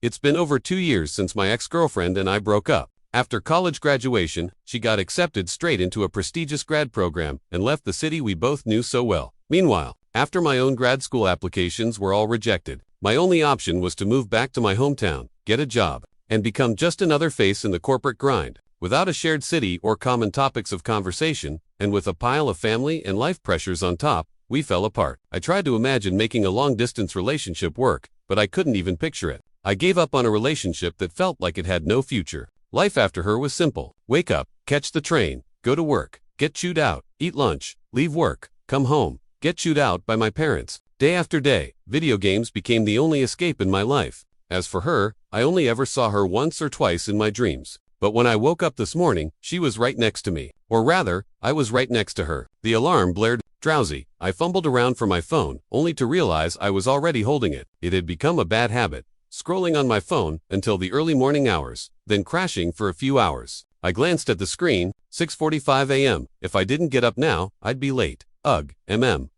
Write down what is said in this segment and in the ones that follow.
It's been over 2 years since my ex-girlfriend and I broke up. After college graduation, she got accepted straight into a prestigious grad program and left the city we both knew so well. Meanwhile, after my own grad school applications were all rejected, my only option was to move back to my hometown, get a job, and become just another face in the corporate grind. Without a shared city or common topics of conversation, and with a pile of family and life pressures on top, we fell apart. I tried to imagine making a long-distance relationship work, but I couldn't even picture it. I gave up on a relationship that felt like it had no future. Life after her was simple. Wake up, catch the train, go to work, get chewed out, eat lunch, leave work, come home, get chewed out by my parents. Day after day, video games became the only escape in my life. As for her, I only ever saw her once or twice in my dreams. But when I woke up this morning, she was right next to me. Or rather, I was right next to her. The alarm blared. Drowsy, I fumbled around for my phone, only to realize I was already holding it. It had become a bad habit, scrolling on my phone until the early morning hours, then crashing for a few hours. I glanced at the screen, 6:45 a.m. If I didn't get up now, I'd be late. Ugh,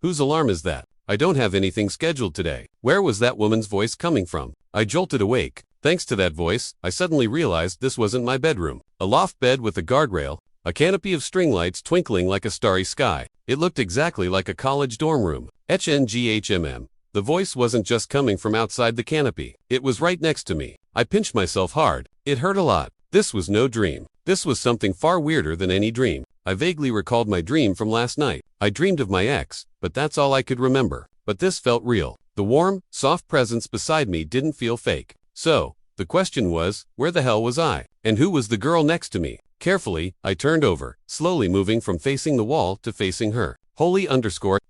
whose alarm is that? I don't have anything scheduled today. Where was that woman's voice coming from? I jolted awake. Thanks to that voice, I suddenly realized this wasn't my bedroom. A loft bed with a guardrail, a canopy of string lights twinkling like a starry sky. It looked exactly like a college dorm room. HNGHMM. The voice wasn't just coming from outside the canopy. It was right next to me. I pinched myself hard. It hurt a lot. This was no dream. This was something far weirder than any dream. I vaguely recalled my dream from last night. I dreamed of my ex, but that's all I could remember. But this felt real. The warm, soft presence beside me didn't feel fake. So, the question was, where the hell was I? And who was the girl next to me? Carefully, I turned over, slowly moving from facing the wall to facing her.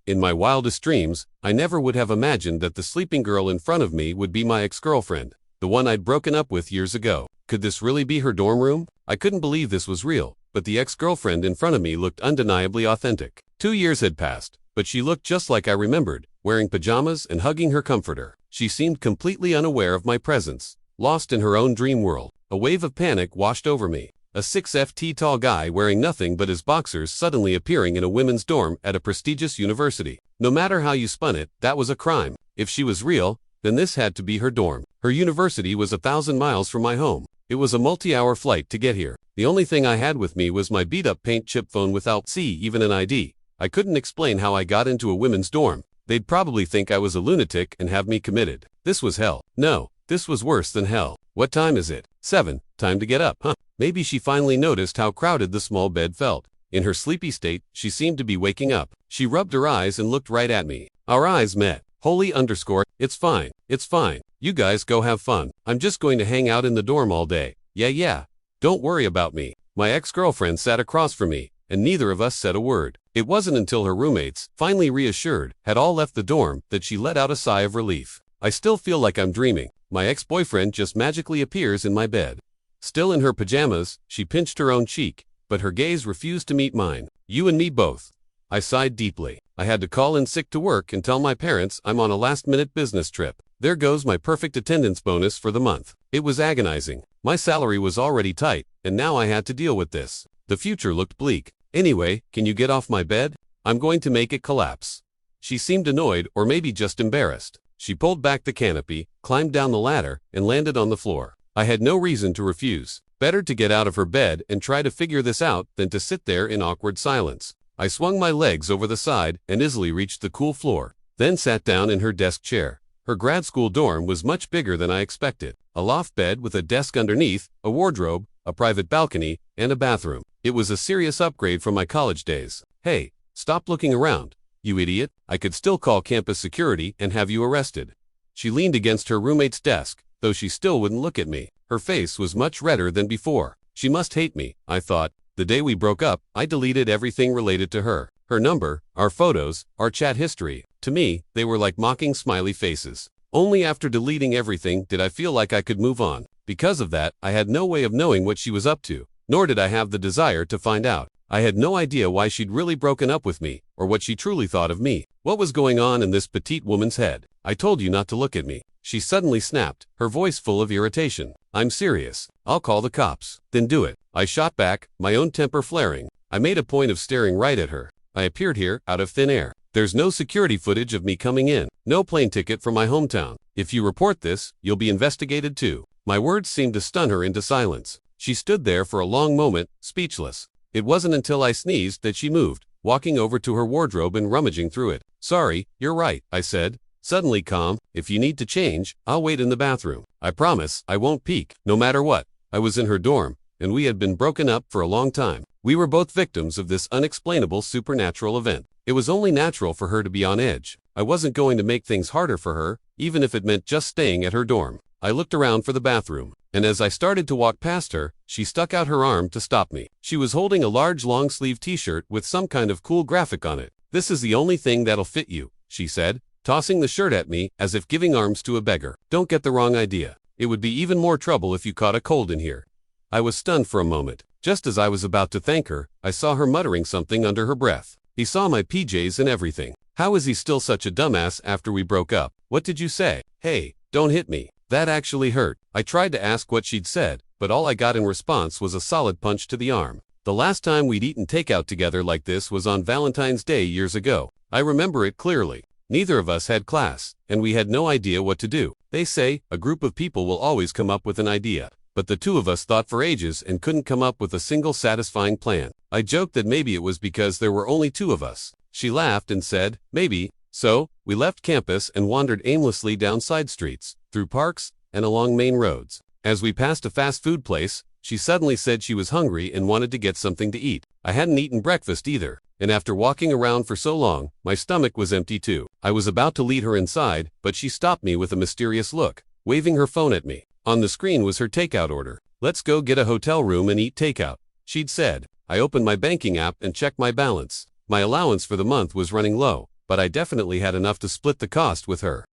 In my wildest dreams, I never would have imagined that the sleeping girl in front of me would be my ex-girlfriend, the one I'd broken up with years ago. Could this really be her dorm room? I couldn't believe this was real, but the ex-girlfriend in front of me looked undeniably authentic. 2 years had passed, but she looked just like I remembered, wearing pajamas and hugging her comforter. She seemed completely unaware of my presence, lost in her own dream world. A wave of panic washed over me. A 6'ft tall guy wearing nothing but his boxers suddenly appearing in a women's dorm at a prestigious university. No matter how you spun it, that was a crime. If she was real, then this had to be her dorm. Her university was 1,000 miles from my home. It was a multi-hour flight to get here. The only thing I had with me was my beat-up paint chip phone without even an ID. I couldn't explain how I got into a women's dorm. They'd probably think I was a lunatic and have me committed. This was hell. No, this was worse than hell. What time is it? 7. Time to get up, huh? Maybe she finally noticed how crowded the small bed felt. In her sleepy state, she seemed to be waking up. She rubbed her eyes and looked right at me. Our eyes met. It's fine. It's fine. You guys go have fun. I'm just going to hang out in the dorm all day. Yeah. Don't worry about me. My ex-girlfriend sat across from me, and neither of us said a word. It wasn't until her roommates, finally reassured, had all left the dorm, that she let out a sigh of relief. I still feel like I'm dreaming. My ex-boyfriend just magically appears in my bed. Still in her pajamas, she pinched her own cheek, but her gaze refused to meet mine. You and me both. I sighed deeply. I had to call in sick to work and tell my parents I'm on a last-minute business trip. There goes my perfect attendance bonus for the month. It was agonizing. My salary was already tight, and now I had to deal with this. The future looked bleak. Anyway, can you get off my bed? I'm going to make it collapse. She seemed annoyed, or maybe just embarrassed. She pulled back the canopy, climbed down the ladder, and landed on the floor. I had no reason to refuse. Better to get out of her bed and try to figure this out than to sit there in awkward silence. I swung my legs over the side and easily reached the cool floor, then sat down in her desk chair. Her grad school dorm was much bigger than I expected. A loft bed with a desk underneath, a wardrobe, a private balcony, and a bathroom. It was a serious upgrade from my college days. Hey, stop looking around, you idiot. I could still call campus security and have you arrested. She leaned against her roommate's desk, though she still wouldn't look at me. Her face was much redder than before. She must hate me, I thought. The day we broke up, I deleted everything related to her. Her number, our photos, our chat history. To me, they were like mocking smiley faces. Only after deleting everything did I feel like I could move on. Because of that, I had no way of knowing what she was up to, nor did I have the desire to find out. I had no idea why she'd really broken up with me, or what she truly thought of me. What was going on in this petite woman's head? I told you not to look at me. She suddenly snapped, her voice full of irritation. I'm serious. I'll call the cops. Then do it. I shot back, my own temper flaring. I made a point of staring right at her. I appeared here, out of thin air. There's no security footage of me coming in. No plane ticket from my hometown. If you report this, you'll be investigated too. My words seemed to stun her into silence. She stood there for a long moment, speechless. It wasn't until I sneezed that she moved, walking over to her wardrobe and rummaging through it. Sorry, you're right, I said, suddenly calm. If you need to change, I'll wait in the bathroom. I promise I won't peek, no matter what. I was in her dorm, and we had been broken up for a long time. We were both victims of this unexplainable supernatural event. It was only natural for her to be on edge. I wasn't going to make things harder for her, even if it meant just staying at her dorm. I looked around for the bathroom, and as I started to walk past her, she stuck out her arm to stop me. She was holding a large long-sleeve t-shirt with some kind of cool graphic on it. "This is the only thing that'll fit you," she said, tossing the shirt at me as if giving arms to a beggar. "Don't get the wrong idea. It would be even more trouble if you caught a cold in here." I was stunned for a moment. Just as I was about to thank her, I saw her muttering something under her breath. "He saw my PJs and everything. How is he still such a dumbass after we broke up? What did you say? Hey, don't hit me." That actually hurt. I tried to ask what she'd said, but all I got in response was a solid punch to the arm. The last time we'd eaten takeout together like this was on Valentine's Day years ago. I remember it clearly. Neither of us had class, and we had no idea what to do. They say, a group of people will always come up with an idea. But the two of us thought for ages and couldn't come up with a single satisfying plan. I joked that maybe it was because there were only two of us. She laughed and said, "Maybe." So, we left campus and wandered aimlessly down side streets, through parks, and along main roads. As we passed a fast food place, she suddenly said she was hungry and wanted to get something to eat. I hadn't eaten breakfast either, and after walking around for so long, my stomach was empty too. I was about to lead her inside, but she stopped me with a mysterious look, waving her phone at me. On the screen was her takeout order. "Let's go get a hotel room and eat takeout," she'd said. I opened my banking app and checked my balance. My allowance for the month was running low, but I definitely had enough to split the cost with her.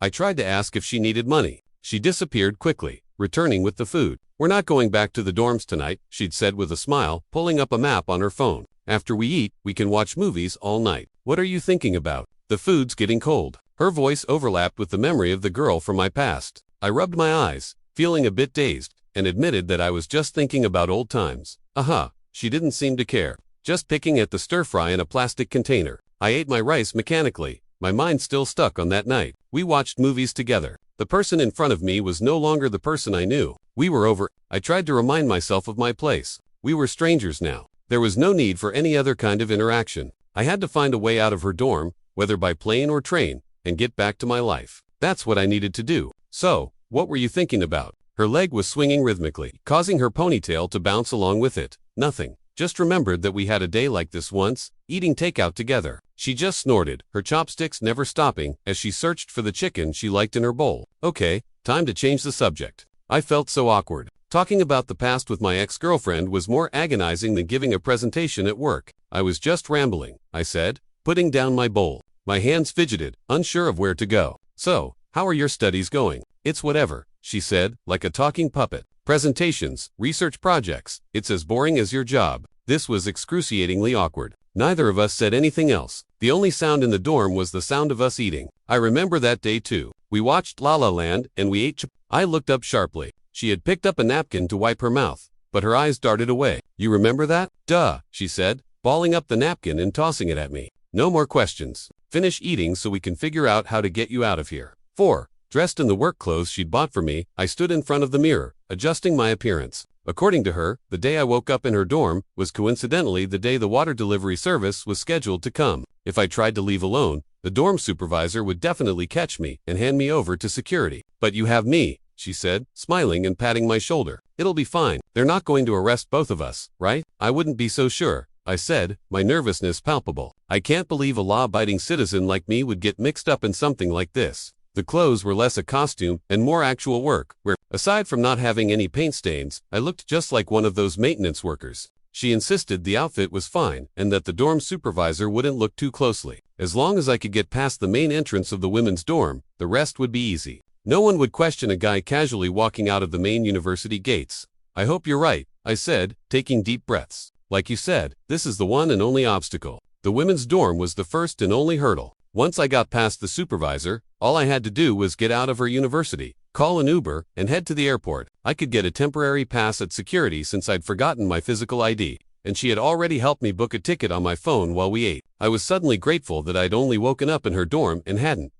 I tried to ask if she needed money. She disappeared quickly, returning with the food. "We're not going back to the dorms tonight," she'd said with a smile, pulling up a map on her phone. "After we eat, we can watch movies all night. What are you thinking about? The food's getting cold." Her voice overlapped with the memory of the girl from my past. I rubbed my eyes, feeling a bit dazed, and admitted that I was just thinking about old times. Aha, she didn't seem to care, just picking at the stir-fry in a plastic container. I ate my rice mechanically, my mind still stuck on that night. We watched movies together. The person in front of me was no longer the person I knew. We were over. I tried to remind myself of my place. We were strangers now. There was no need for any other kind of interaction. I had to find a way out of her dorm, whether by plane or train, and get back to my life. That's what I needed to do. "So, what were you thinking about?" Her leg was swinging rhythmically, causing her ponytail to bounce along with it. "Nothing. Just remembered that we had a day like this once, eating takeout together." She just snorted, her chopsticks never stopping, as she searched for the chicken she liked in her bowl. Okay, time to change the subject. I felt so awkward. Talking about the past with my ex-girlfriend was more agonizing than giving a presentation at work. "I was just rambling," I said, putting down my bowl. My hands fidgeted, unsure of where to go. "So, how are your studies going?" "It's whatever," she said, like a talking puppet. "Presentations, research projects, it's as boring as your job." This was excruciatingly awkward. Neither of us said anything else. The only sound in the dorm was the sound of us eating. I remember that day too. We watched La La Land and we ate I looked up sharply. She had picked up a napkin to wipe her mouth, but her eyes darted away. "You remember that?" "Duh," she said, balling up the napkin and tossing it at me. "No more questions. Finish eating so we can figure out how to get you out of here." 4. Dressed in the work clothes she'd bought for me, I stood in front of the mirror, adjusting my appearance. According to her, the day I woke up in her dorm was coincidentally the day the water delivery service was scheduled to come. If I tried to leave alone, the dorm supervisor would definitely catch me and hand me over to security. "But you have me," she said, smiling and patting my shoulder. "It'll be fine. They're not going to arrest both of us, right?" "I wouldn't be so sure," I said, my nervousness palpable. "I can't believe a law-abiding citizen like me would get mixed up in something like this." The clothes were less a costume and more actual work, where, aside from not having any paint stains, I looked just like one of those maintenance workers. She insisted the outfit was fine and that the dorm supervisor wouldn't look too closely. As long as I could get past the main entrance of the women's dorm, the rest would be easy. No one would question a guy casually walking out of the main university gates. "I hope you're right," I said, taking deep breaths. "Like you said, this is the one and only obstacle." The women's dorm was the first and only hurdle. Once I got past the supervisor, all I had to do was get out of her university, call an Uber, and head to the airport. I could get a temporary pass at security since I'd forgotten my physical ID, and she had already helped me book a ticket on my phone while we ate. I was suddenly grateful that I'd only woken up in her dorm and hadn't,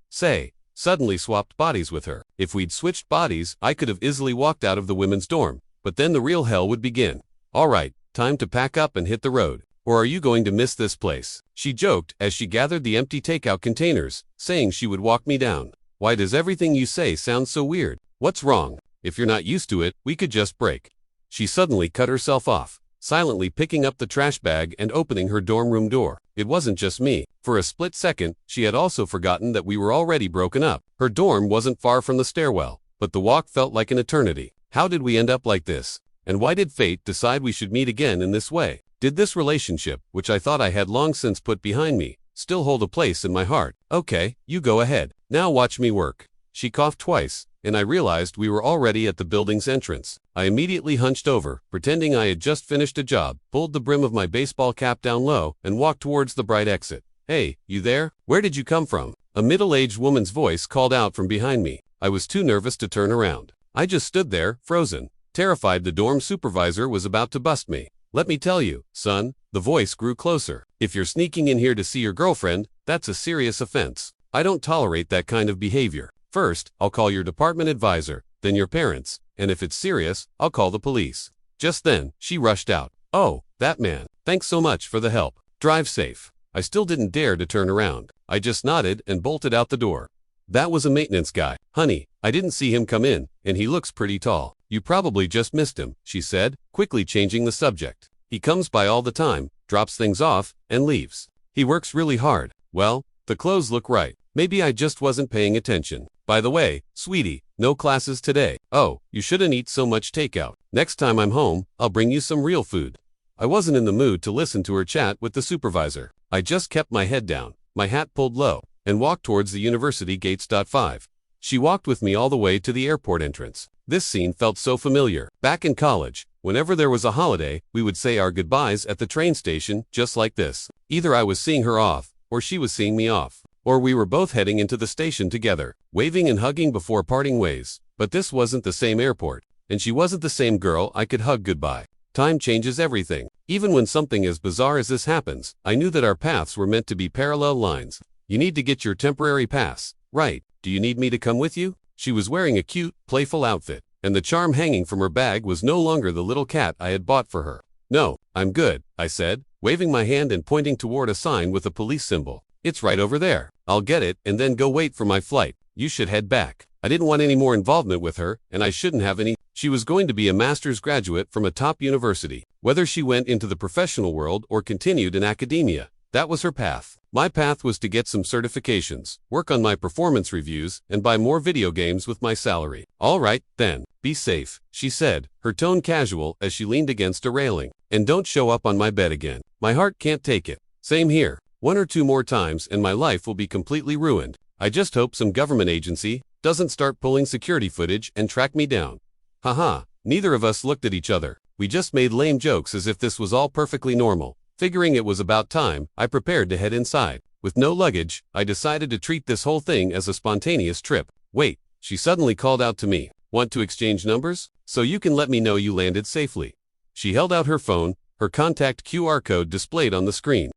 suddenly swapped bodies with her. If we'd switched bodies, I could have easily walked out of the women's dorm, but then the real hell would begin. All right, time to pack up and hit the road. Or are you going to miss this place? She joked as she gathered the empty takeout containers, saying she would walk me down. Why does everything you say sound so weird? What's wrong? If you're not used to it, we could just break. She suddenly cut herself off, silently picking up the trash bag and opening her dorm room door. It wasn't just me. For a split second, she had also forgotten that we were already broken up. Her dorm wasn't far from the stairwell, but the walk felt like an eternity. How did we end up like this? And why did fate decide we should meet again in this way? Did this relationship, which I thought I had long since put behind me, still hold a place in my heart? Okay, you go ahead. Now watch me work. She coughed twice, and I realized we were already at the building's entrance. I immediately hunched over, pretending I had just finished a job, pulled the brim of my baseball cap down low, and walked towards the bright exit. Hey, you there? Where did you come from? A middle-aged woman's voice called out from behind me. I was too nervous to turn around. I just stood there, frozen, terrified the dorm supervisor was about to bust me. Let me tell you, son, the voice grew closer. If you're sneaking in here to see your girlfriend, that's a serious offense. I don't tolerate that kind of behavior. First, I'll call your department advisor, then your parents, and if it's serious, I'll call the police. Just then, she rushed out. Oh, that man. Thanks so much for the help. Drive safe. I still didn't dare to turn around. I just nodded and bolted out the door. That was a maintenance guy. Honey, I didn't see him come in, and he looks pretty tall. You probably just missed him, she said, quickly changing the subject. He comes by all the time, drops things off, and leaves. He works really hard. Well, the clothes look right. Maybe I just wasn't paying attention. By the way, sweetie, no classes today. Oh, you shouldn't eat so much takeout. Next time I'm home, I'll bring you some real food. I wasn't in the mood to listen to her chat with the supervisor. I just kept my head down, my hat pulled low, and walked towards the university gates. 5. She walked with me all the way to the airport entrance. This scene felt so familiar. Back in college, whenever there was a holiday, we would say our goodbyes at the train station, just like this. Either I was seeing her off, or she was seeing me off. Or we were both heading into the station together, waving and hugging before parting ways. But this wasn't the same airport, and she wasn't the same girl I could hug goodbye. Time changes everything. Even when something as bizarre as this happens, I knew that our paths were meant to be parallel lines. You need to get your temporary pass. Right. Do you need me to come with you? She was wearing a cute, playful outfit, and the charm hanging from her bag was no longer the little cat I had bought for her. No, I'm good, I said, waving my hand and pointing toward a sign with a police symbol. It's right over there. I'll get it and then go wait for my flight. You should head back. I didn't want any more involvement with her, and I shouldn't have any. She was going to be a master's graduate from a top university. Whether she went into the professional world or continued in academia, that was her path. My path was to get some certifications, work on my performance reviews, and buy more video games with my salary. All right, then. Be safe, she said, her tone casual as she leaned against a railing. And don't show up on my bed again. My heart can't take it. Same here. 1 or 2 more times and my life will be completely ruined. I just hope some government agency doesn't start pulling security footage and track me down. Haha, neither of us looked at each other. We just made lame jokes as if this was all perfectly normal. Figuring it was about time, I prepared to head inside. With no luggage, I decided to treat this whole thing as a spontaneous trip. Wait, she suddenly called out to me. Want to exchange numbers? So you can let me know you landed safely. She held out her phone, her contact QR code displayed on the screen.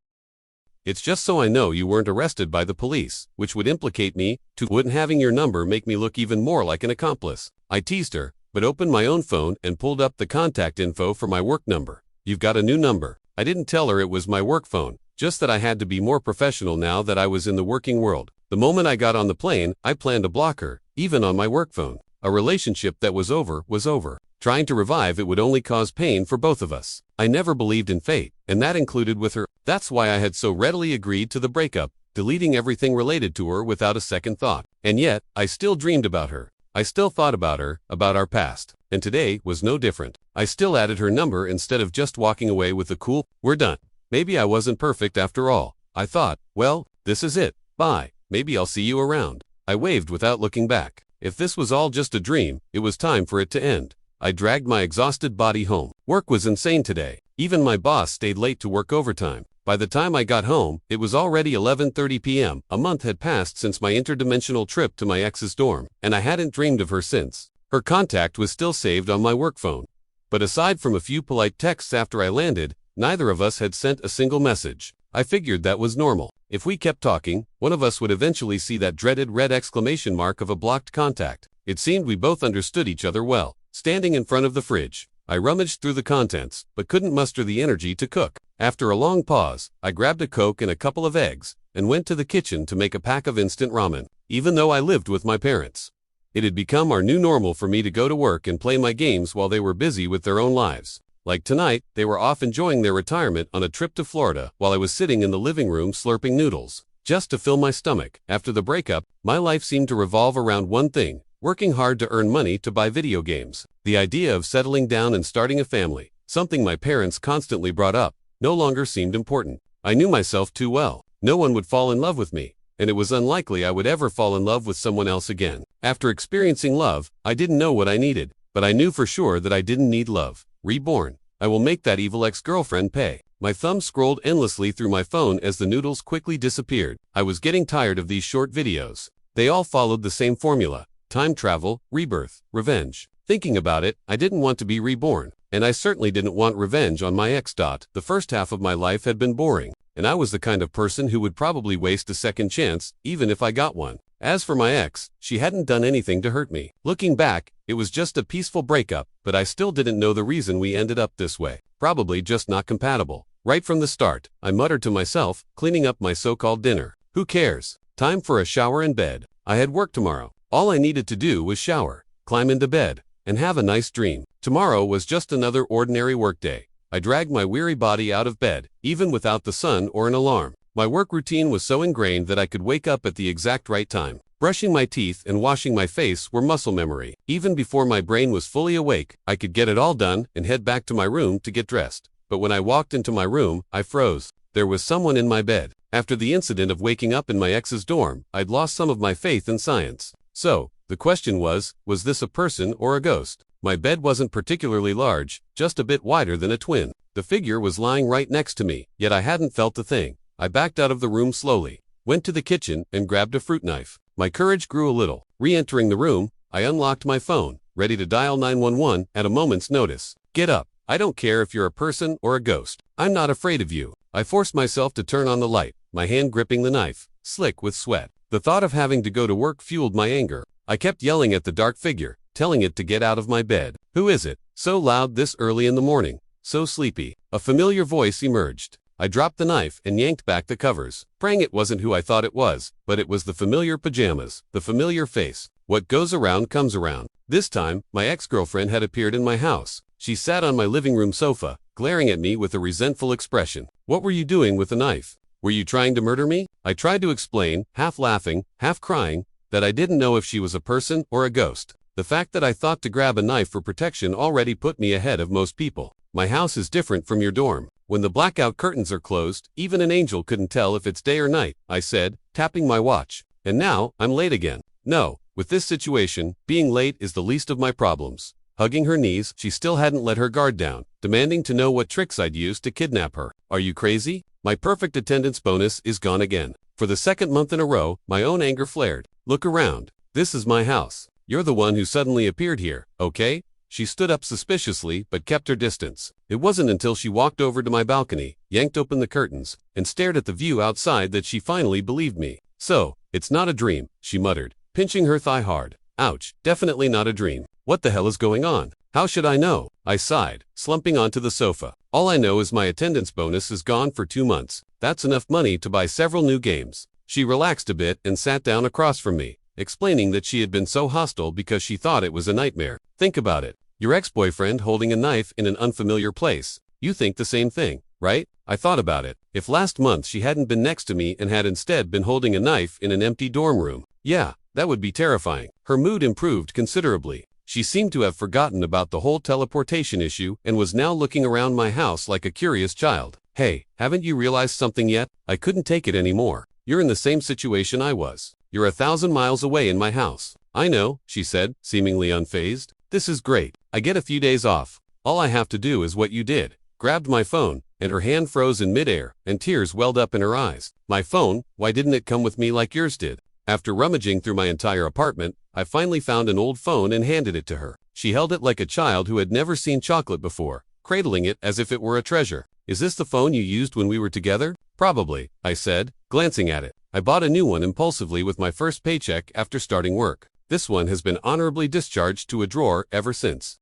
It's just so I know you weren't arrested by the police, which would implicate me, too. Wouldn't having your number make me look even more like an accomplice? I teased her, but opened my own phone and pulled up the contact info for my work number. You've got a new number. I didn't tell her it was my work phone, just that I had to be more professional now that I was in the working world. The moment I got on the plane, I planned to block her, even on my work phone. A relationship that was over was over. Trying to revive it would only cause pain for both of us. I never believed in fate, and that included with her. That's why I had so readily agreed to the breakup, deleting everything related to her without a second thought. And yet, I still dreamed about her. I still thought about her, about our past. And today was no different. I still added her number instead of just walking away with a cool, "We're done." Maybe I wasn't perfect after all. I thought, well, this is it. Bye. Maybe I'll see you around. I waved without looking back. If this was all just a dream, it was time for it to end. I dragged my exhausted body home. Work was insane today. Even my boss stayed late to work overtime. By the time I got home, it was already 11:30 p.m. A month had passed since my interdimensional trip to my ex's dorm, and I hadn't dreamed of her since. Her contact was still saved on my work phone. But aside from a few polite texts after I landed, neither of us had sent a single message. I figured that was normal. If we kept talking, one of us would eventually see that dreaded red exclamation mark of a blocked contact. It seemed we both understood each other well. Standing in front of the fridge, I rummaged through the contents, but couldn't muster the energy to cook. After a long pause, I grabbed a Coke and a couple of eggs, and went to the kitchen to make a pack of instant ramen. Even though I lived with my parents, it had become our new normal for me to go to work and play my games while they were busy with their own lives. Like tonight, they were off enjoying their retirement on a trip to Florida while I was sitting in the living room slurping noodles, just to fill my stomach. After the breakup, my life seemed to revolve around one thing: working hard to earn money to buy video games. The idea of settling down and starting a family, something my parents constantly brought up, no longer seemed important. I knew myself too well. No one would fall in love with me, and it was unlikely I would ever fall in love with someone else again. After experiencing love, I didn't know what I needed, but I knew for sure that I didn't need love. Reborn. I will make that evil ex-girlfriend pay. My thumb scrolled endlessly through my phone as the noodles quickly disappeared. I was getting tired of these short videos. They all followed the same formula: time travel, rebirth, revenge. Thinking about it, I didn't want to be reborn, and I certainly didn't want revenge on my ex. The first half of my life had been boring, and I was the kind of person who would probably waste a second chance, even if I got one. As for my ex, she hadn't done anything to hurt me. Looking back, it was just a peaceful breakup, but I still didn't know the reason we ended up this way. Probably just not compatible. Right from the start, I muttered to myself, cleaning up my so-called dinner. Who cares? Time for a shower and bed. I had work tomorrow. All I needed to do was shower, climb into bed, and have a nice dream. Tomorrow was just another ordinary workday. I dragged my weary body out of bed, even without the sun or an alarm. My work routine was so ingrained that I could wake up at the exact right time. Brushing my teeth and washing my face were muscle memory. Even before my brain was fully awake, I could get it all done and head back to my room to get dressed. But when I walked into my room, I froze. There was someone in my bed. After the incident of waking up in my ex's dorm, I'd lost some of my faith in science. So, the question was this a person or a ghost? My bed wasn't particularly large, just a bit wider than a twin. The figure was lying right next to me, yet I hadn't felt a thing. I backed out of the room slowly, went to the kitchen, and grabbed a fruit knife. My courage grew a little. Re-entering the room, I unlocked my phone, ready to dial 911 at a moment's notice. Get up. I don't care if you're a person or a ghost. I'm not afraid of you. I forced myself to turn on the light, my hand gripping the knife, slick with sweat. The thought of having to go to work fueled my anger. I kept yelling at the dark figure, telling it to get out of my bed. Who is it? So loud this early in the morning. So sleepy. A familiar voice emerged. I dropped the knife and yanked back the covers, praying it wasn't who I thought it was, but it was the familiar pajamas, the familiar face. What goes around comes around. This time, my ex-girlfriend had appeared in my house. She sat on my living room sofa, glaring at me with a resentful expression. What were you doing with the knife? Were you trying to murder me? I tried to explain, half laughing, half crying, that I didn't know if she was a person or a ghost. The fact that I thought to grab a knife for protection already put me ahead of most people. My house is different from your dorm. When the blackout curtains are closed, even an angel couldn't tell if it's day or night, I said, tapping my watch. And now, I'm late again. No, with this situation, being late is the least of my problems. Hugging her knees, she still hadn't let her guard down, demanding to know what tricks I'd used to kidnap her. Are you crazy? My perfect attendance bonus is gone again. For the second month in a row, my own anger flared. Look around. This is my house. You're the one who suddenly appeared here, okay? She stood up suspiciously but kept her distance. It wasn't until she walked over to my balcony, yanked open the curtains, and stared at the view outside that she finally believed me. So, it's not a dream, she muttered, pinching her thigh hard. Ouch, definitely not a dream. What the hell is going on? How should I know? I sighed, slumping onto the sofa. All I know is my attendance bonus is gone for 2 months. That's enough money to buy several new games. She relaxed a bit and sat down across from me, explaining that she had been so hostile because she thought it was a nightmare. Think about it. Your ex-boyfriend holding a knife in an unfamiliar place. You think the same thing, right? I thought about it. If last month she hadn't been next to me and had instead been holding a knife in an empty dorm room, yeah, that would be terrifying. Her mood improved considerably. She seemed to have forgotten about the whole teleportation issue and was now looking around my house like a curious child. Hey, haven't you realized something yet? I couldn't take it anymore. You're in the same situation I was. You're 1,000 miles away in my house. I know, she said, seemingly unfazed. This is great. I get a few days off. All I have to do is what you did. Grabbed my phone, and her hand froze in midair, and tears welled up in her eyes. My phone? Why didn't it come with me like yours did? After rummaging through my entire apartment, I finally found an old phone and handed it to her. She held it like a child who had never seen chocolate before, cradling it as if it were a treasure. Is this the phone you used when we were together? Probably, I said, glancing at it. I bought a new one impulsively with my first paycheck after starting work. This one has been honorably discharged to a drawer ever since.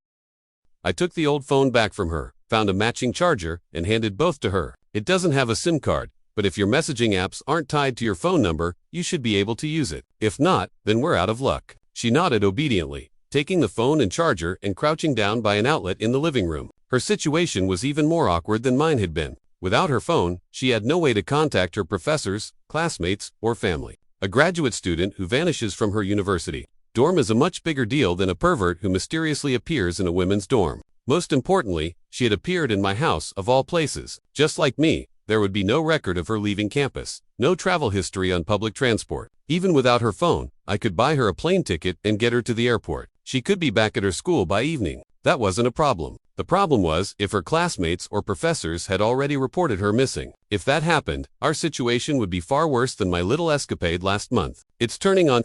I took the old phone back from her, found a matching charger, and handed both to her. It doesn't have a SIM card, but if your messaging apps aren't tied to your phone number, you should be able to use it. If not, then we're out of luck. She nodded obediently, taking the phone and charger and crouching down by an outlet in the living room. Her situation was even more awkward than mine had been. Without her phone, she had no way to contact her professors, classmates, or family. A graduate student who vanishes from her university dorm is a much bigger deal than a pervert who mysteriously appears in a women's dorm. Most importantly, she had appeared in my house of all places. Just like me, there would be no record of her leaving campus, no travel history on public transport. Even without her phone, I could buy her a plane ticket and get her to the airport. She could be back at her school by evening. That wasn't a problem. The problem was if her classmates or professors had already reported her missing. If that happened, our situation would be far worse than my little escapade last month. It's turning on,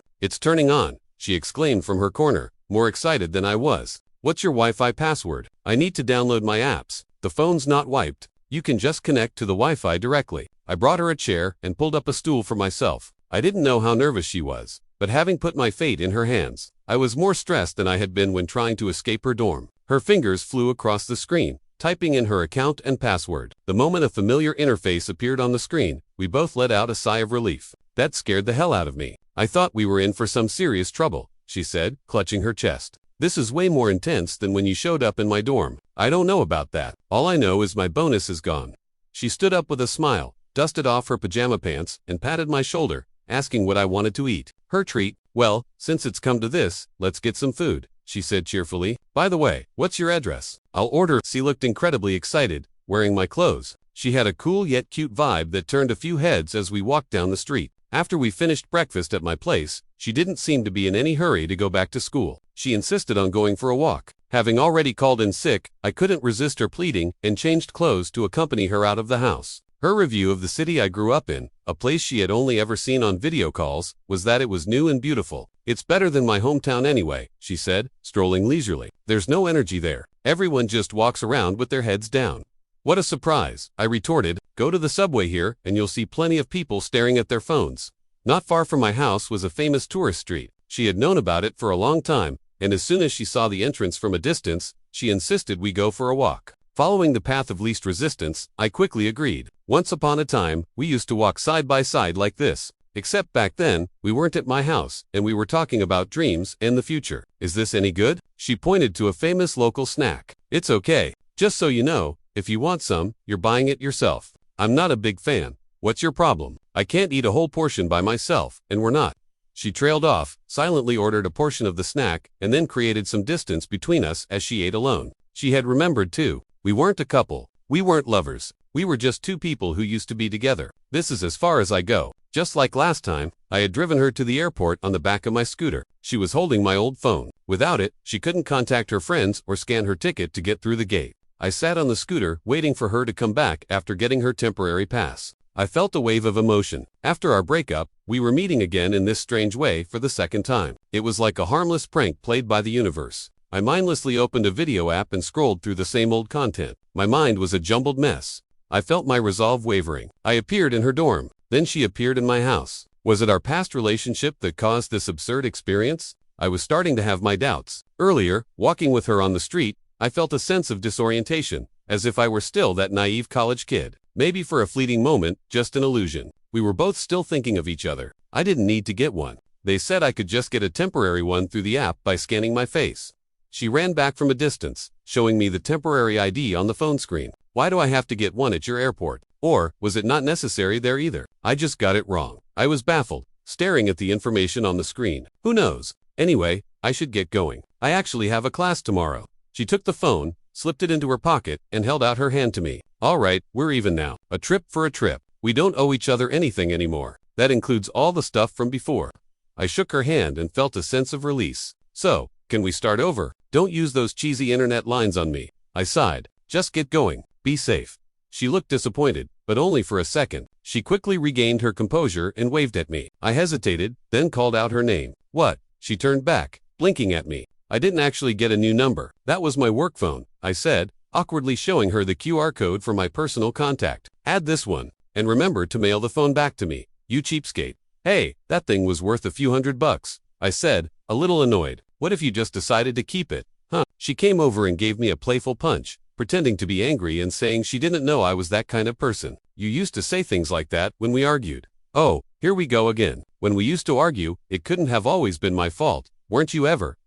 she exclaimed from her corner, more excited than I was. What's your Wi-Fi password? I need to download my apps. The phone's not wiped. You can just connect to the Wi-Fi directly. I brought her a chair and pulled up a stool for myself. I didn't know how nervous she was, but having put my fate in her hands, I was more stressed than I had been when trying to escape her dorm. Her fingers flew across the screen, typing in her account and password. The moment a familiar interface appeared on the screen, we both let out a sigh of relief. That scared the hell out of me. I thought we were in for some serious trouble, she said, clutching her chest. This is way more intense than when you showed up in my dorm. I don't know about that. All I know is my bonus is gone. She stood up with a smile, dusted off her pajama pants, and patted my shoulder, asking what I wanted to eat. Her treat? Well, since it's come to this, let's get some food, she said cheerfully. By the way, what's your address? I'll order. She looked incredibly excited, wearing my clothes. She had a cool yet cute vibe that turned a few heads as we walked down the street. After we finished breakfast at my place, she didn't seem to be in any hurry to go back to school. She insisted on going for a walk. Having already called in sick, I couldn't resist her pleading and changed clothes to accompany her out of the house. Her review of the city I grew up in, a place she had only ever seen on video calls, was that it was new and beautiful. It's better than my hometown anyway, she said, strolling leisurely. There's no energy there. Everyone just walks around with their heads down. What a surprise, I retorted. Go to the subway here and you'll see plenty of people staring at their phones. Not far from my house was a famous tourist street. She had known about it for a long time, and as soon as she saw the entrance from a distance, she insisted we go for a walk. Following the path of least resistance, I quickly agreed. Once upon a time, we used to walk side by side like this. Except back then, we weren't at my house, and we were talking about dreams and the future. Is this any good? She pointed to a famous local snack. It's okay. Just so you know, if you want some, you're buying it yourself. I'm not a big fan. What's your problem? I can't eat a whole portion by myself, and we're not. She trailed off, silently ordered a portion of the snack, and then created some distance between us as she ate alone. She had remembered too. We weren't a couple. We weren't lovers. We were just two people who used to be together. This is as far as I go. Just like last time, I had driven her to the airport on the back of my scooter. She was holding my old phone. Without it, she couldn't contact her friends or scan her ticket to get through the gate. I sat on the scooter, waiting for her to come back after getting her temporary pass. I felt a wave of emotion. After our breakup, we were meeting again in this strange way for the second time. It was like a harmless prank played by the universe. I mindlessly opened a video app and scrolled through the same old content. My mind was a jumbled mess. I felt my resolve wavering. I appeared in her dorm. Then she appeared in my house. Was it our past relationship that caused this absurd experience? I was starting to have my doubts. Earlier, walking with her on the street, I felt a sense of disorientation, as if I were still that naive college kid. Maybe for a fleeting moment, just an illusion. We were both still thinking of each other. I didn't need to get one. They said I could just get a temporary one through the app by scanning my face. She ran back from a distance, showing me the temporary ID on the phone screen. Why do I have to get one at your airport? Or, was it not necessary there either? I just got it wrong. I was baffled, staring at the information on the screen. Who knows? Anyway, I should get going. I actually have a class tomorrow. She took the phone, slipped it into her pocket, and held out her hand to me. All right, we're even now. A trip for a trip. We don't owe each other anything anymore. That includes all the stuff from before. I shook her hand and felt a sense of release. So, can we start over? Don't use those cheesy internet lines on me. I sighed. Just get going. Be safe. She looked disappointed, but only for a second. She quickly regained her composure and waved at me. I hesitated, then called out her name. What? She turned back, blinking at me. I didn't actually get a new number. That was my work phone, I said, awkwardly showing her the QR code for my personal contact. Add this one. And remember to mail the phone back to me, you cheapskate. Hey, that thing was worth a few $100, I said, a little annoyed. What if you just decided to keep it? Huh? She came over and gave me a playful punch, pretending to be angry and saying she didn't know I was that kind of person. You used to say things like that when we argued. Oh, here we go again. When we used to argue, it couldn't have always been my fault, weren't you ever?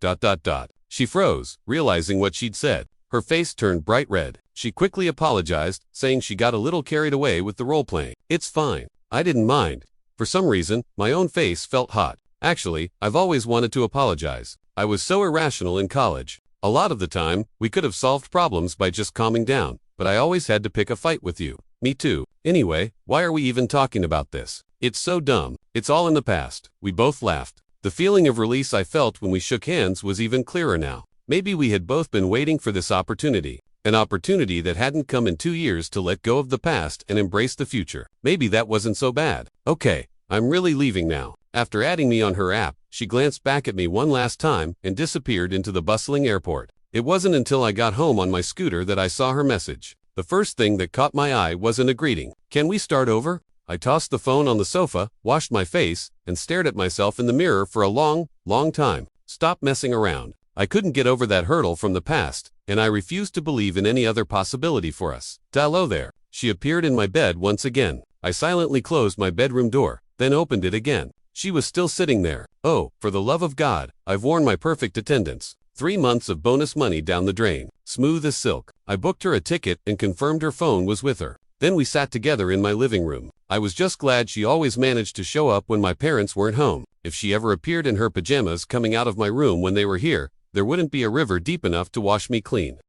She froze, realizing what she'd said. Her face turned bright red. She quickly apologized, saying she got a little carried away with the role-playing. It's fine. I didn't mind. For some reason, my own face felt hot. Actually, I've always wanted to apologize. I was so irrational in college. A lot of the time, we could have solved problems by just calming down, but I always had to pick a fight with you. Me too. Anyway, why are we even talking about this? It's so dumb. It's all in the past. We both laughed. The feeling of release I felt when we shook hands was even clearer now. Maybe we had both been waiting for this opportunity. An opportunity that hadn't come in 2 years to let go of the past and embrace the future. Maybe that wasn't so bad. Okay, I'm really leaving now. After adding me on her app, she glanced back at me one last time and disappeared into the bustling airport. It wasn't until I got home on my scooter that I saw her message. The first thing that caught my eye wasn't a greeting. Can we start over? I tossed the phone on the sofa, washed my face, and stared at myself in the mirror for a long time. Stop messing around. I couldn't get over that hurdle from the past, and I refused to believe in any other possibility for us. Hello there. She appeared in my bed once again. I silently closed my bedroom door, then opened it again. She was still sitting there. Oh, for the love of God, I've worn my perfect attendance. 3 months of bonus money down the drain. Smooth as silk. I booked her a ticket and confirmed her phone was with her. Then we sat together in my living room. I was just glad she always managed to show up when my parents weren't home. If she ever appeared in her pajamas coming out of my room when they were here, there wouldn't be a river deep enough to wash me clean.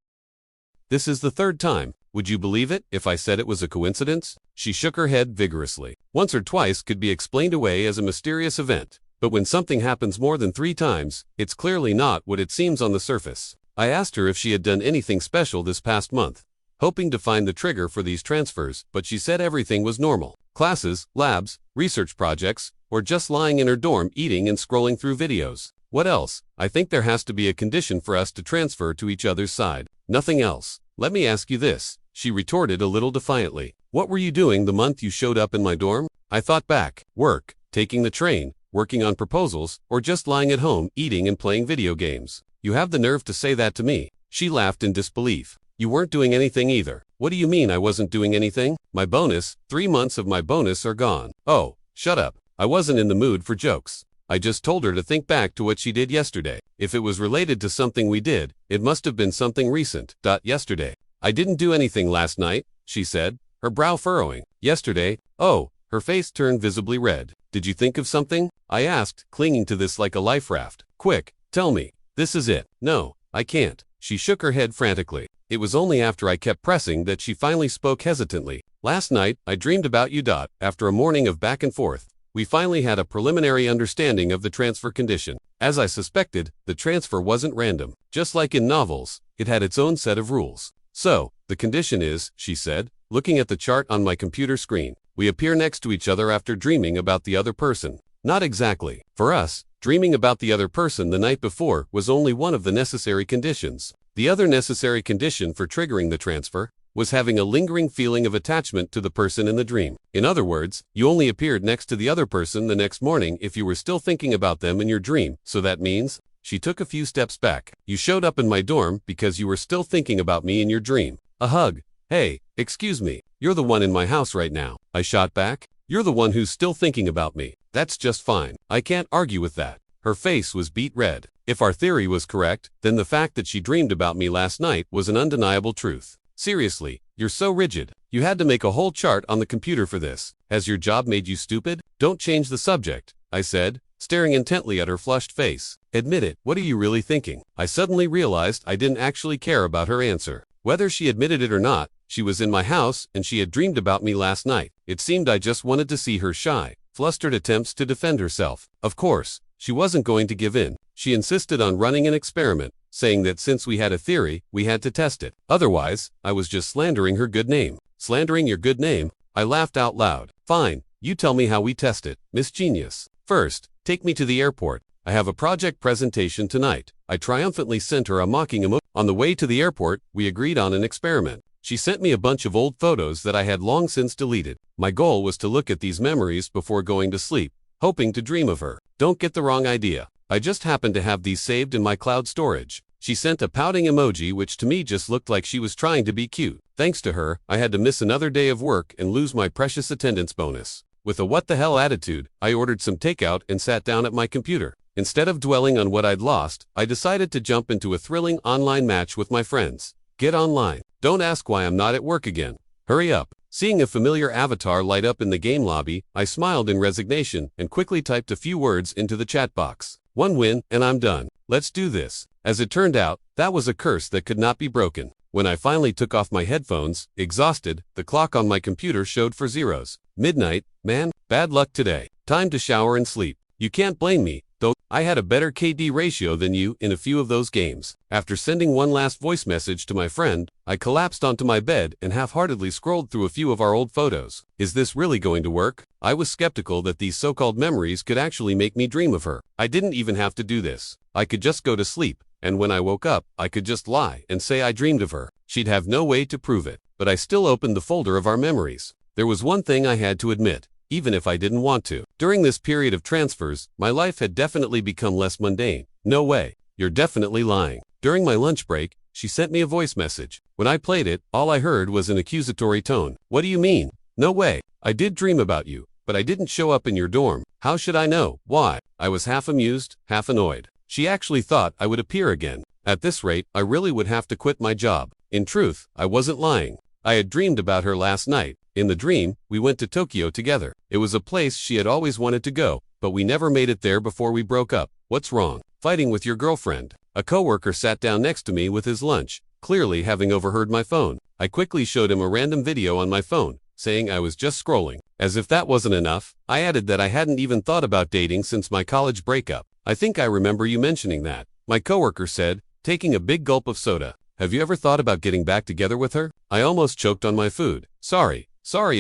This is the 3rd time. Would you believe it if I said it was a coincidence? She shook her head vigorously. Once or twice could be explained away as a mysterious event. But when something happens more than 3 times, it's clearly not what it seems on the surface. I asked her if she had done anything special this past month, hoping to find the trigger for these transfers, but she said everything was normal. Classes, labs, research projects, or just lying in her dorm eating and scrolling through videos. What else? I think there has to be a condition for us to transfer to each other's side. Nothing else. Let me ask you this, she retorted a little defiantly. What were you doing the month you showed up in my dorm? I thought back. Work, taking the train, working on proposals, or just lying at home eating and playing video games. You have the nerve to say that to me. She laughed in disbelief. You weren't doing anything either. What do you mean I wasn't doing anything? My bonus, 3 months of my bonus are gone. Oh, shut up. I wasn't in the mood for jokes. I just told her to think back to what she did yesterday. If it was related to something we did, it must have been something recent. Yesterday. I didn't do anything last night, she said, her brow furrowing. Yesterday? Oh, her face turned visibly red. Did you think of something? I asked, clinging to this like a life raft. Quick, tell me. This is it. No, I can't. She shook her head frantically. It was only after I kept pressing that she finally spoke hesitantly. Last night, I dreamed about you. After a morning of back and forth, we finally had a preliminary understanding of the transfer condition. As I suspected, the transfer wasn't random. Just like in novels, it had its own set of rules. So, the condition is, she said, looking at the chart on my computer screen, we appear next to each other after dreaming about the other person. Not exactly. For us, dreaming about the other person the night before was only one of the necessary conditions. The other necessary condition for triggering the transfer was having a lingering feeling of attachment to the person in the dream. In other words, you only appeared next to the other person the next morning if you were still thinking about them in your dream. So that means, she took a few steps back. You showed up in my dorm because you were still thinking about me in your dream. A hug. Hey, excuse me, you're the one in my house right now. I shot back. You're the one who's still thinking about me. That's just fine. I can't argue with that. Her face was beet red. If our theory was correct, then the fact that she dreamed about me last night was an undeniable truth. Seriously, you're so rigid. You had to make a whole chart on the computer for this. Has your job made you stupid? Don't change the subject, I said, staring intently at her flushed face. Admit it, what are you really thinking? I suddenly realized I didn't actually care about her answer. Whether she admitted it or not, she was in my house and she had dreamed about me last night. It seemed I just wanted to see her shy, flustered attempts to defend herself. Of course, she wasn't going to give in. She insisted on running an experiment, saying that since we had a theory, we had to test it. Otherwise, I was just slandering her good name. Slandering your good name? I laughed out loud. Fine, you tell me how we test it, Miss Genius. First, take me to the airport. I have a project presentation tonight. I triumphantly sent her a mocking emoji. On the way to the airport, we agreed on an experiment. She sent me a bunch of old photos that I had long since deleted. My goal was to look at these memories before going to sleep, hoping to dream of her. Don't get the wrong idea. I just happened to have these saved in my cloud storage. She sent a pouting emoji which to me just looked like she was trying to be cute. Thanks to her, I had to miss another day of work and lose my precious attendance bonus. With a what the hell attitude, I ordered some takeout and sat down at my computer. Instead of dwelling on what I'd lost, I decided to jump into a thrilling online match with my friends. Get online. Don't ask why I'm not at work again. Hurry up. Seeing a familiar avatar light up in the game lobby, I smiled in resignation and quickly typed a few words into the chat box. One win, and I'm done. Let's do this. As it turned out, that was a curse that could not be broken. When I finally took off my headphones, exhausted, the clock on my computer showed 4 zeros. Midnight, man, bad luck today. Time to shower and sleep. You can't blame me, though. I had a better KD ratio than you in a few of those games. After sending one last voice message to my friend, I collapsed onto my bed and half-heartedly scrolled through a few of our old photos. Is this really going to work? I was skeptical that these so-called memories could actually make me dream of her. I didn't even have to do this. I could just go to sleep, and when I woke up, I could just lie and say I dreamed of her. She'd have no way to prove it. But I still opened the folder of our memories. There was one thing I had to admit, even if I didn't want to. During this period of transfers, my life had definitely become less mundane. No way. You're definitely lying. During my lunch break, she sent me a voice message. When I played it, all I heard was an accusatory tone. What do you mean? No way. I did dream about you, but I didn't show up in your dorm. How should I know? Why? I was half amused, half annoyed. She actually thought I would appear again. At this rate, I really would have to quit my job. In truth, I wasn't lying. I had dreamed about her last night. In the dream, we went to Tokyo together. It was a place she had always wanted to go, but we never made it there before we broke up. What's wrong? Fighting with your girlfriend. A coworker sat down next to me with his lunch, clearly having overheard my phone. I quickly showed him a random video on my phone, saying I was just scrolling. As if that wasn't enough, I added that I hadn't even thought about dating since my college breakup. I think I remember you mentioning that. My coworker said, taking a big gulp of soda. Have you ever thought about getting back together with her? I almost choked on my food. Sorry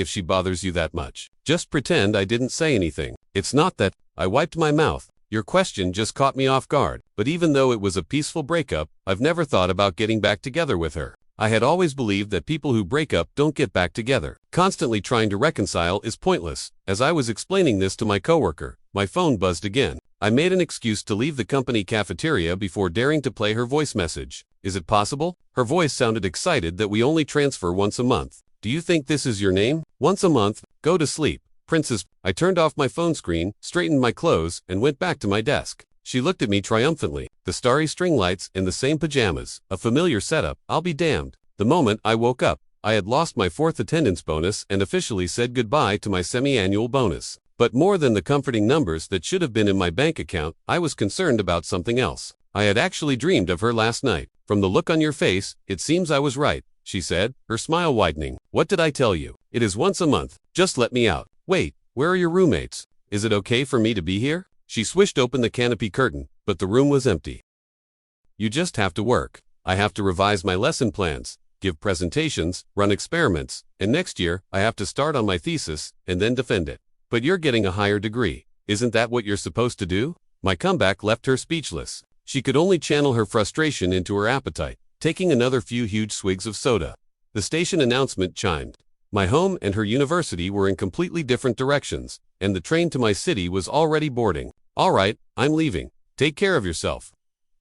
if she bothers you that much. Just pretend I didn't say anything. It's not that. I wiped my mouth. Your question just caught me off guard. But even though it was a peaceful breakup, I've never thought about getting back together with her. I had always believed that people who break up don't get back together. Constantly trying to reconcile is pointless. As I was explaining this to my coworker, my phone buzzed again. I made an excuse to leave the company cafeteria before daring to play her voice message. Is it possible? Her voice sounded excited that we only transfer once a month. Do you think this is your name? Once a month? Go to sleep. Princess. I turned off my phone screen, straightened my clothes, and went back to my desk. She looked at me triumphantly. The starry string lights and the same pajamas. A familiar setup. I'll be damned. The moment I woke up, I had lost my 4th attendance bonus and officially said goodbye to my semi-annual bonus. But more than the comforting numbers that should have been in my bank account, I was concerned about something else. I had actually dreamed of her last night. From the look on your face, it seems I was right, she said, her smile widening. What did I tell you? It is once a month. Just let me out. Wait, where are your roommates? Is it okay for me to be here? She swished open the canopy curtain, but the room was empty. You just have to work. I have to revise my lesson plans, give presentations, run experiments, and next year, I have to start on my thesis and then defend it. But you're getting a higher degree. Isn't that what you're supposed to do? My comeback left her speechless. She could only channel her frustration into her appetite, taking another few huge swigs of soda. The station announcement chimed. My home and her university were in completely different directions, and the train to my city was already boarding. All right, I'm leaving. Take care of yourself.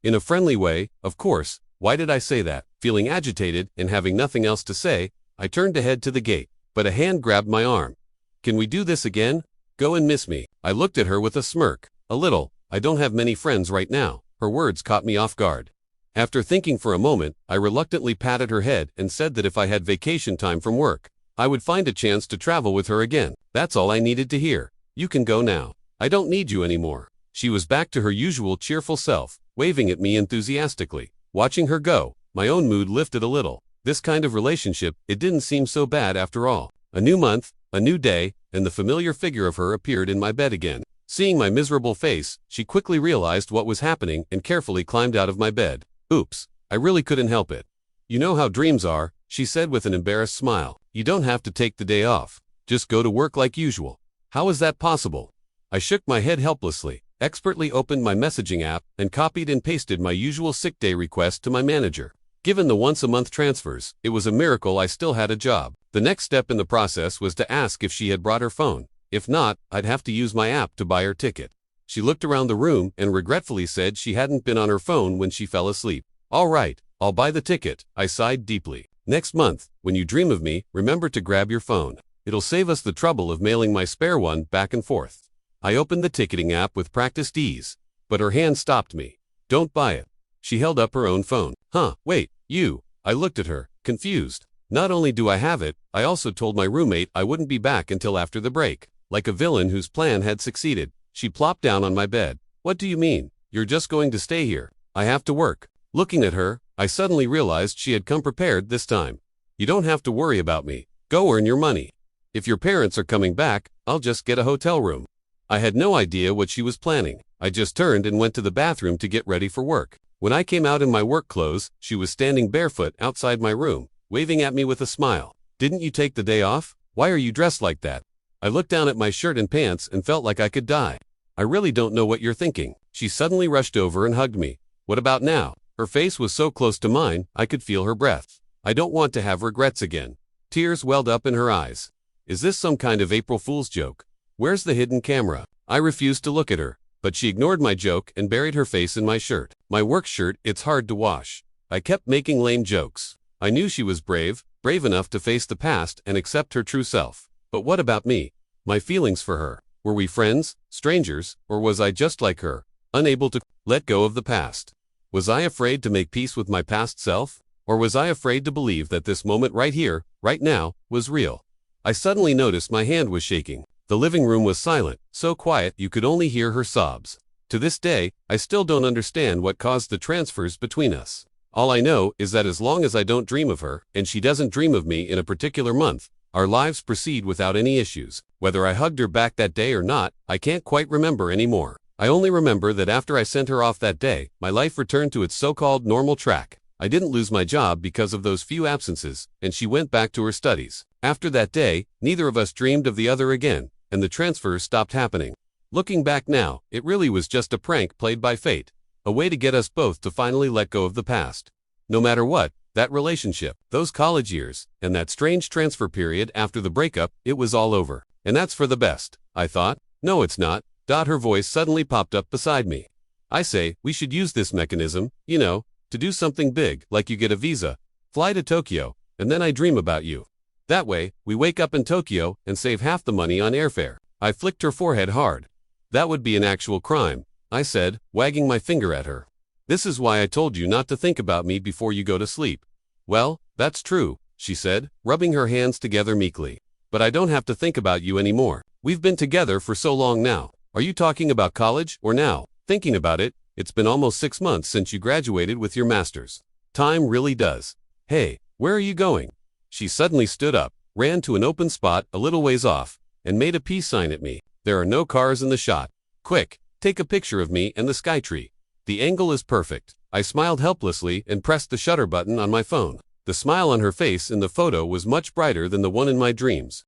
In a friendly way, of course. Why did I say that? Feeling agitated and having nothing else to say, I turned to head to the gate, but a hand grabbed my arm. Can we do this again? Go and miss me. I looked at her with a smirk. A little. I don't have many friends right now. Her words caught me off guard. After thinking for a moment, I reluctantly patted her head and said that if I had vacation time from work, I would find a chance to travel with her again. That's all I needed to hear. You can go now. I don't need you anymore. She was back to her usual cheerful self, waving at me enthusiastically. Watching her go, my own mood lifted a little. This kind of relationship, it didn't seem so bad after all. A new month, a new day, and the familiar figure of her appeared in my bed again. Seeing my miserable face, she quickly realized what was happening and carefully climbed out of my bed. Oops, I really couldn't help it. You know how dreams are, she said with an embarrassed smile. You don't have to take the day off. Just go to work like usual. How is that possible? I shook my head helplessly, expertly opened my messaging app, and copied and pasted my usual sick day request to my manager. Given the once-a-month transfers, it was a miracle I still had a job. The next step in the process was to ask if she had brought her phone. If not, I'd have to use my app to buy her ticket. She looked around the room and regretfully said she hadn't been on her phone when she fell asleep. All right, I'll buy the ticket, I sighed deeply. Next month, when you dream of me, remember to grab your phone. It'll save us the trouble of mailing my spare one back and forth. I opened the ticketing app with practiced ease, but her hand stopped me. Don't buy it. She held up her own phone. Huh, wait, you. I looked at her, confused. Not only do I have it, I also told my roommate I wouldn't be back until after the break. Like a villain whose plan had succeeded, she plopped down on my bed. What do you mean? You're just going to stay here? I have to work. Looking at her, I suddenly realized she had come prepared this time. You don't have to worry about me. Go earn your money. If your parents are coming back, I'll just get a hotel room. I had no idea what she was planning. I just turned and went to the bathroom to get ready for work. When I came out in my work clothes, she was standing barefoot outside my room, waving at me with a smile. Didn't you take the day off? Why are you dressed like that? I looked down at my shirt and pants and felt like I could die. I really don't know what you're thinking. She suddenly rushed over and hugged me. What about now? Her face was so close to mine, I could feel her breath. I don't want to have regrets again. Tears welled up in her eyes. Is this some kind of April Fool's joke? Where's the hidden camera? I refused to look at her, but she ignored my joke and buried her face in my shirt. My work shirt, it's hard to wash. I kept making lame jokes. I knew she was brave enough to face the past and accept her true self. But what about me? My feelings for her? Were we friends, strangers, or was I just like her, unable to let go of the past? Was I afraid to make peace with my past self? Or was I afraid to believe that this moment right here, right now, was real? I suddenly noticed my hand was shaking. The living room was silent, so quiet you could only hear her sobs. To this day, I still don't understand what caused the transfers between us. All I know is that as long as I don't dream of her, and she doesn't dream of me in a particular month, our lives proceed without any issues. Whether I hugged her back that day or not, I can't quite remember anymore. I only remember that after I sent her off that day, my life returned to its so-called normal track. I didn't lose my job because of those few absences, and she went back to her studies. After that day, neither of us dreamed of the other again, and the transfers stopped happening. Looking back now, it really was just a prank played by fate, a way to get us both to finally let go of the past. No matter what, that relationship, those college years, and that strange transfer period after the breakup, it was all over. And that's for the best, I thought. No, it's not. Her voice suddenly popped up beside me. I say, we should use this mechanism, to do something big, like you get a visa, fly to Tokyo, and then I dream about you. That way, we wake up in Tokyo and save half the money on airfare. I flicked her forehead hard. That would be an actual crime, I said, wagging my finger at her. This is why I told you not to think about me before you go to sleep. Well, that's true, she said, rubbing her hands together meekly. But I don't have to think about you anymore. We've been together for so long now. Are you talking about college or now? Thinking about it, it's been almost 6 months since you graduated with your master's. Time really does. Hey, where are you going? She suddenly stood up, ran to an open spot a little ways off, and made a peace sign at me. There are no cars in the shot. Quick, take a picture of me and the skytree. The angle is perfect. I smiled helplessly and pressed the shutter button on my phone. The smile on her face in the photo was much brighter than the one in my dreams.